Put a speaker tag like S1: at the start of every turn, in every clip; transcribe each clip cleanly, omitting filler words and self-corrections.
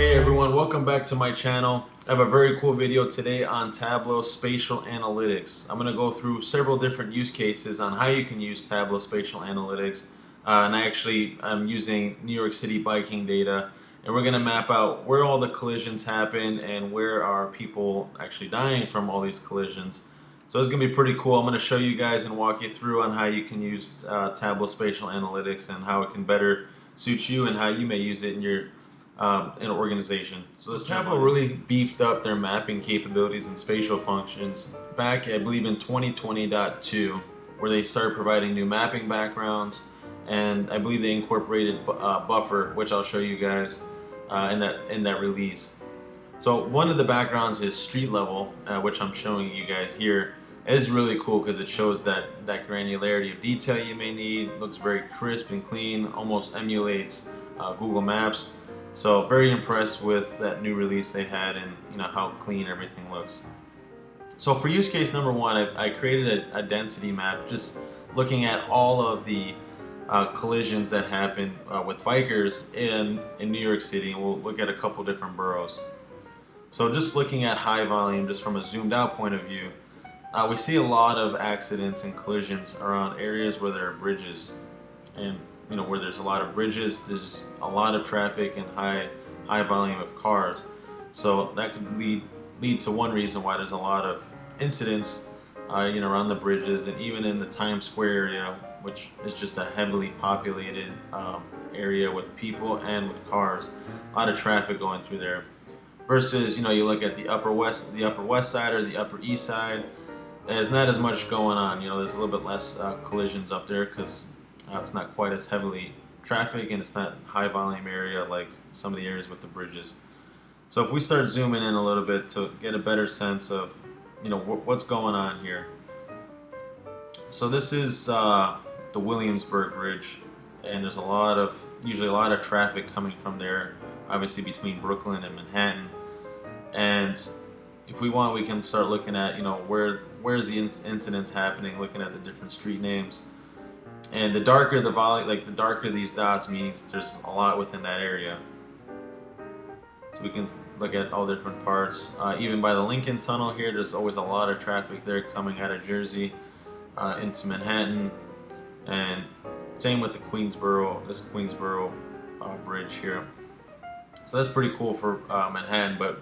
S1: Hey everyone, welcome back to my channel. I have a very cool video today on Tableau Spatial Analytics. I'm going to go through several different use cases on how you can use Tableau Spatial Analytics. I'm using New York City biking data, and we're going to map out where all the collisions happen and where are people actually dying from all these collisions. So it's going to be pretty cool. I'm going to show you guys and walk you through on how you can use Tableau Spatial Analytics and how it can better suit you and how you may use it in your an organization. So this Tableau really beefed up their mapping capabilities and spatial functions back, I believe, in 2020.2, where they started providing new mapping backgrounds, and I believe they incorporated buffer, which I'll show you guys in that release. So one of the backgrounds is street level, which I'm showing you guys here. It's really cool because it shows that granularity of detail you may need. It looks very crisp and clean, almost emulates Google Maps. So very impressed with that new release they had, and how clean everything looks. So for use case number one, I created a density map, just looking at all of the collisions that happen with bikers in New York City, and we'll look at a couple different boroughs. So just looking at high volume, just from a zoomed out point of view, we see a lot of accidents and collisions around areas where there are bridges, and where there's a lot of bridges, there's a lot of traffic and high volume of cars. So that could lead to one reason why there's a lot of incidents around the bridges, and even in the Times Square area, which is just a heavily populated area with people and with cars. A lot of traffic going through there. Versus, you look at the Upper West Side or the Upper East Side, there's not as much going on. There's a little bit less collisions up there because it's not quite as heavily traffic, and it's not high volume area like some of the areas with the bridges. So if we start zooming in a little bit to get a better sense of what's going on here. So this is the Williamsburg Bridge, and there's usually a lot of traffic coming from there, obviously between Brooklyn and Manhattan. And if we want, we can start looking at where's the incidents happening, looking at the different street names. And the darker the volume, the darker these dots, means there's a lot within that area. So we can look at all different parts. Even by the Lincoln Tunnel here, there's always a lot of traffic there coming out of Jersey into Manhattan. And same with the Queensboro Bridge here. So that's pretty cool for Manhattan, but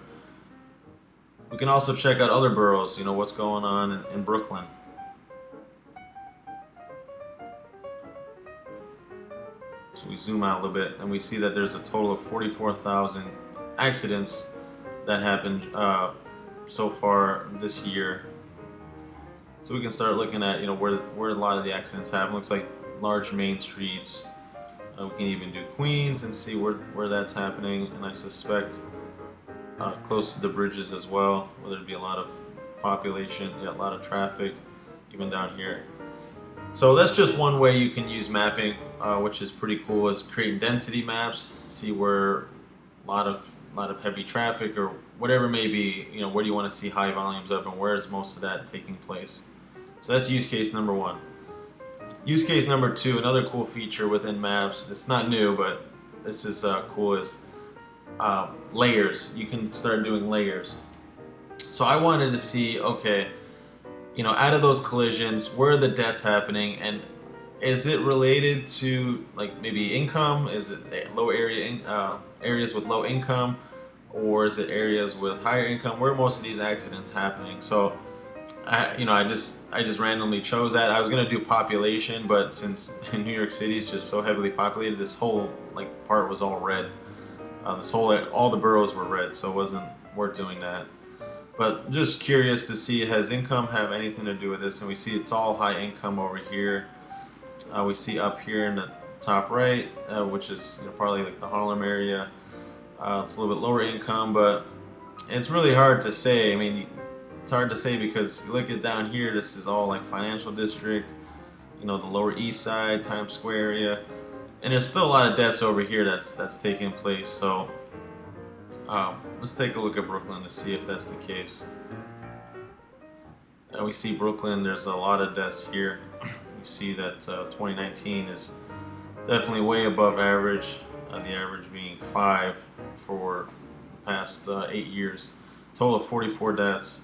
S1: we can also check out other boroughs, what's going on in Brooklyn. So we zoom out a little bit, and we see that there's a total of 44,000 accidents that happened so far this year. So we can start looking at where a lot of the accidents happen. Looks like large main streets. We can even do Queens and see where that's happening, and I suspect close to the bridges as well, where there'd be a lot of population, a lot of traffic, even down here. So that's just one way you can use mapping, which is pretty cool, is creating density maps, see where a lot of heavy traffic or whatever it may be, where do you want to see high volumes of, and where is most of that taking place. So that's use case number one. Use case number two, another cool feature within maps, it's not new, but this is cool, is layers. You can start doing layers. So I wanted to see, okay, out of those collisions, where are the deaths happening, and is it related to maybe income? Is it areas with low income, or is it areas with higher income? Where are most of these accidents happening? So I just randomly chose that. I was gonna do population, but since New York City is just so heavily populated, this whole part was all red. All the boroughs were red, so it wasn't worth doing that. But just curious to see, has income have anything to do with this? And we see it's all high income over here. We see up here in the top right, which is probably the Harlem area. It's a little bit lower income, but it's really hard to say. I mean, it's hard to say because you look at down here, this is all financial district, the Lower East Side, Times Square area. And there's still a lot of deaths over here that's taking place. So let's take a look at Brooklyn to see if that's the case. And we see Brooklyn, there's a lot of deaths here. We see that 2019 is definitely way above average, the average being 5 for past 8 years. Total of 44 deaths.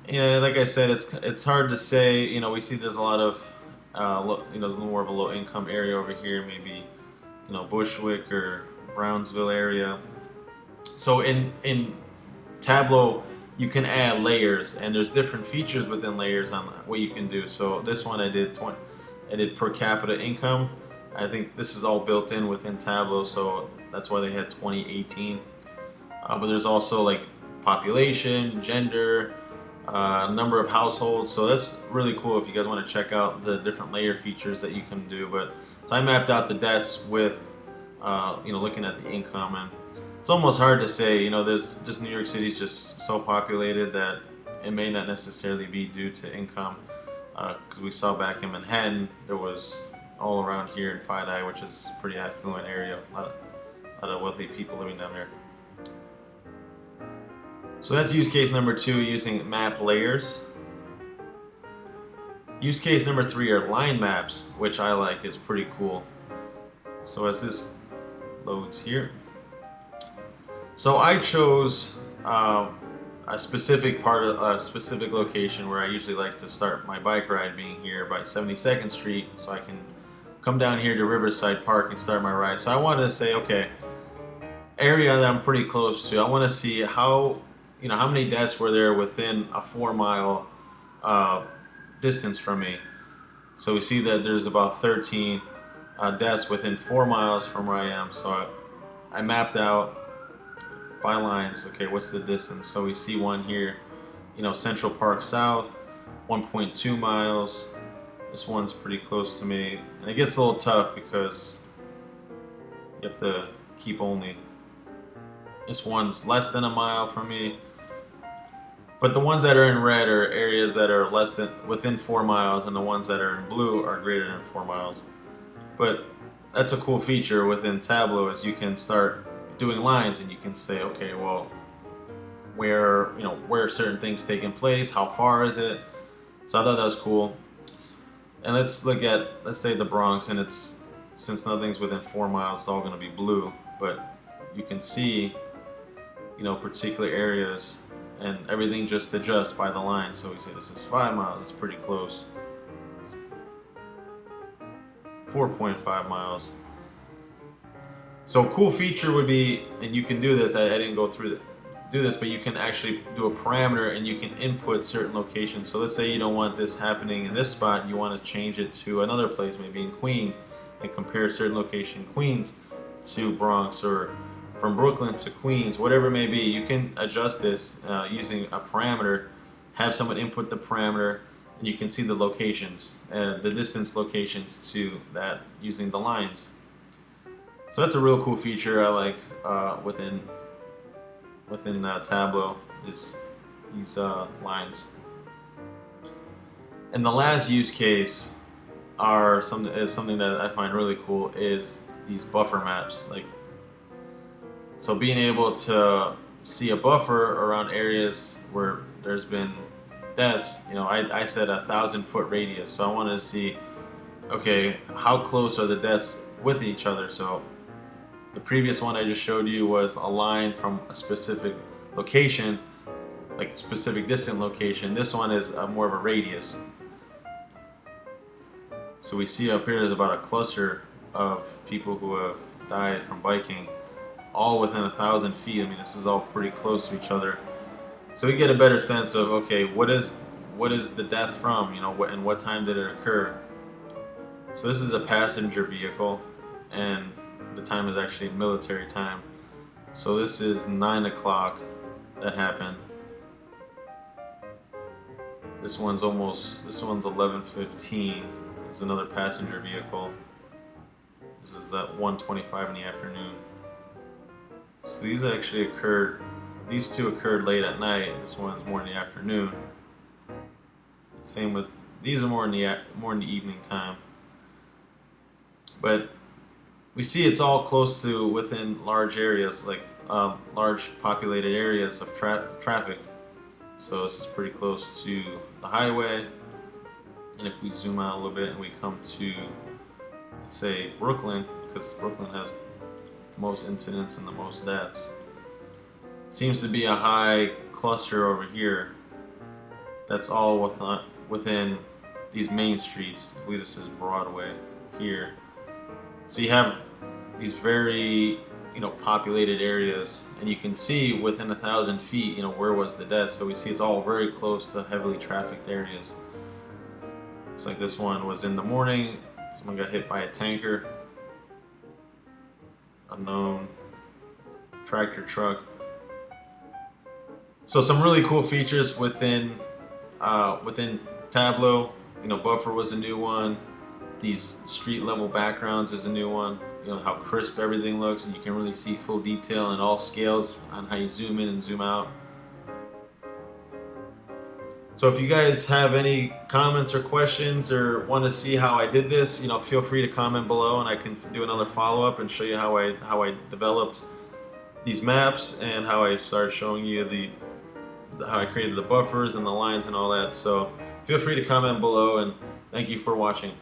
S1: Yeah, like I said, it's hard to say. You know, we see there's a lot of, there's more of a low income area over here, maybe, Bushwick or Brownsville area. So in Tableau, you can add layers, and there's different features within layers on what you can do. So this one I did per capita income. I think this is all built in within Tableau, so that's why they had 2018. But there's also like population, gender, number of households. So that's really cool if you guys want to check out the different layer features that you can do. But so I mapped out the deaths with, looking at the income, and it's almost hard to say. There's just New York City is just so populated that it may not necessarily be due to income. Because we saw back in Manhattan, there was all around here in Fidei, which is a pretty affluent area, a lot of wealthy people living down there. So that's use case number 2, using map layers. Use case number 3 are line maps, which I like, is pretty cool. So as this loads here, so I chose a specific location where I usually like to start my bike ride, being here by 72nd Street, so I can come down here to Riverside Park and start my ride. So I wanted to say, okay, area that I'm pretty close to, I want to see how many deaths were there within a 4-mile distance from me. So we see that there's about 13 deaths within 4 miles from where I am. So I mapped out by lines, okay, what's the distance? So we see one here, Central Park South, 1.2 miles. This one's pretty close to me. And it gets a little tough because you have to keep only. This one's less than a mile from me. But the ones that are in red are areas that are within 4 miles, and the ones that are in blue are greater than 4 miles. But that's a cool feature within Tableau, is you can start doing lines, and you can say, okay, well, where are certain things taking place? How far is it? So I thought that was cool. And let's look at, let's say, the Bronx, and since nothing's within 4 miles, it's all going to be blue. But you can see, particular areas, and everything just adjusts by the line. So we say this is 5 miles, it's pretty close. 4.5 miles. So a cool feature would be, and you can do this, I didn't go through do this, but you can actually do a parameter and you can input certain locations. So let's say you don't want this happening in this spot, you want to change it to another place, maybe in Queens, and compare a certain location in Queens to Bronx, or from Brooklyn to Queens, whatever it may be. You can adjust this using a parameter, have someone input the parameter, and you can see the locations, the distance locations to that using the lines. So that's a real cool feature I like within Tableau, is these lines. And the last use case is something that I find really cool, is these buffer maps. So being able to see a buffer around areas where there's been deaths, I said 1,000-foot radius. So I wanted to see, okay, how close are the deaths with each other? So the previous one I just showed you was a line from a specific location, like a specific distant location. This one is more of a radius. So we see up here there's about a cluster of people who have died from biking, all within 1,000 feet. I mean, this is all pretty close to each other. So we get a better sense of, okay, what is the death from, and what time did it occur? So this is a passenger vehicle, and the time is actually military time. So this is 9 o'clock that happened. This one's 11:15. This is another passenger vehicle. This is at 1:25 in the afternoon. So these two occurred late at night. This one's more in the afternoon. Same with, these are more in the evening time. But we see it's all close to within large areas, like large populated areas of traffic. So this is pretty close to the highway. And if we zoom out a little bit and we come to, let's say, Brooklyn, because Brooklyn has the most incidents and the most deaths. Seems to be a high cluster over here. That's all within these main streets. I believe this is Broadway here. So you have these very, populated areas, and you can see within 1,000 feet, where was the death. So we see it's all very close to heavily trafficked areas. Looks like this one was in the morning. Someone got hit by a tanker. Unknown tractor truck. So some really cool features within Tableau. Buffer was a new one. These street level backgrounds is a new one. How crisp everything looks, and you can really see full detail in all scales on how you zoom in and zoom out. So if you guys have any comments or questions or want to see how I did this, feel free to comment below, and I can do another follow-up and show you how I developed these maps and how I started showing you how I created the buffers and the lines and all that. So feel free to comment below, and thank you for watching.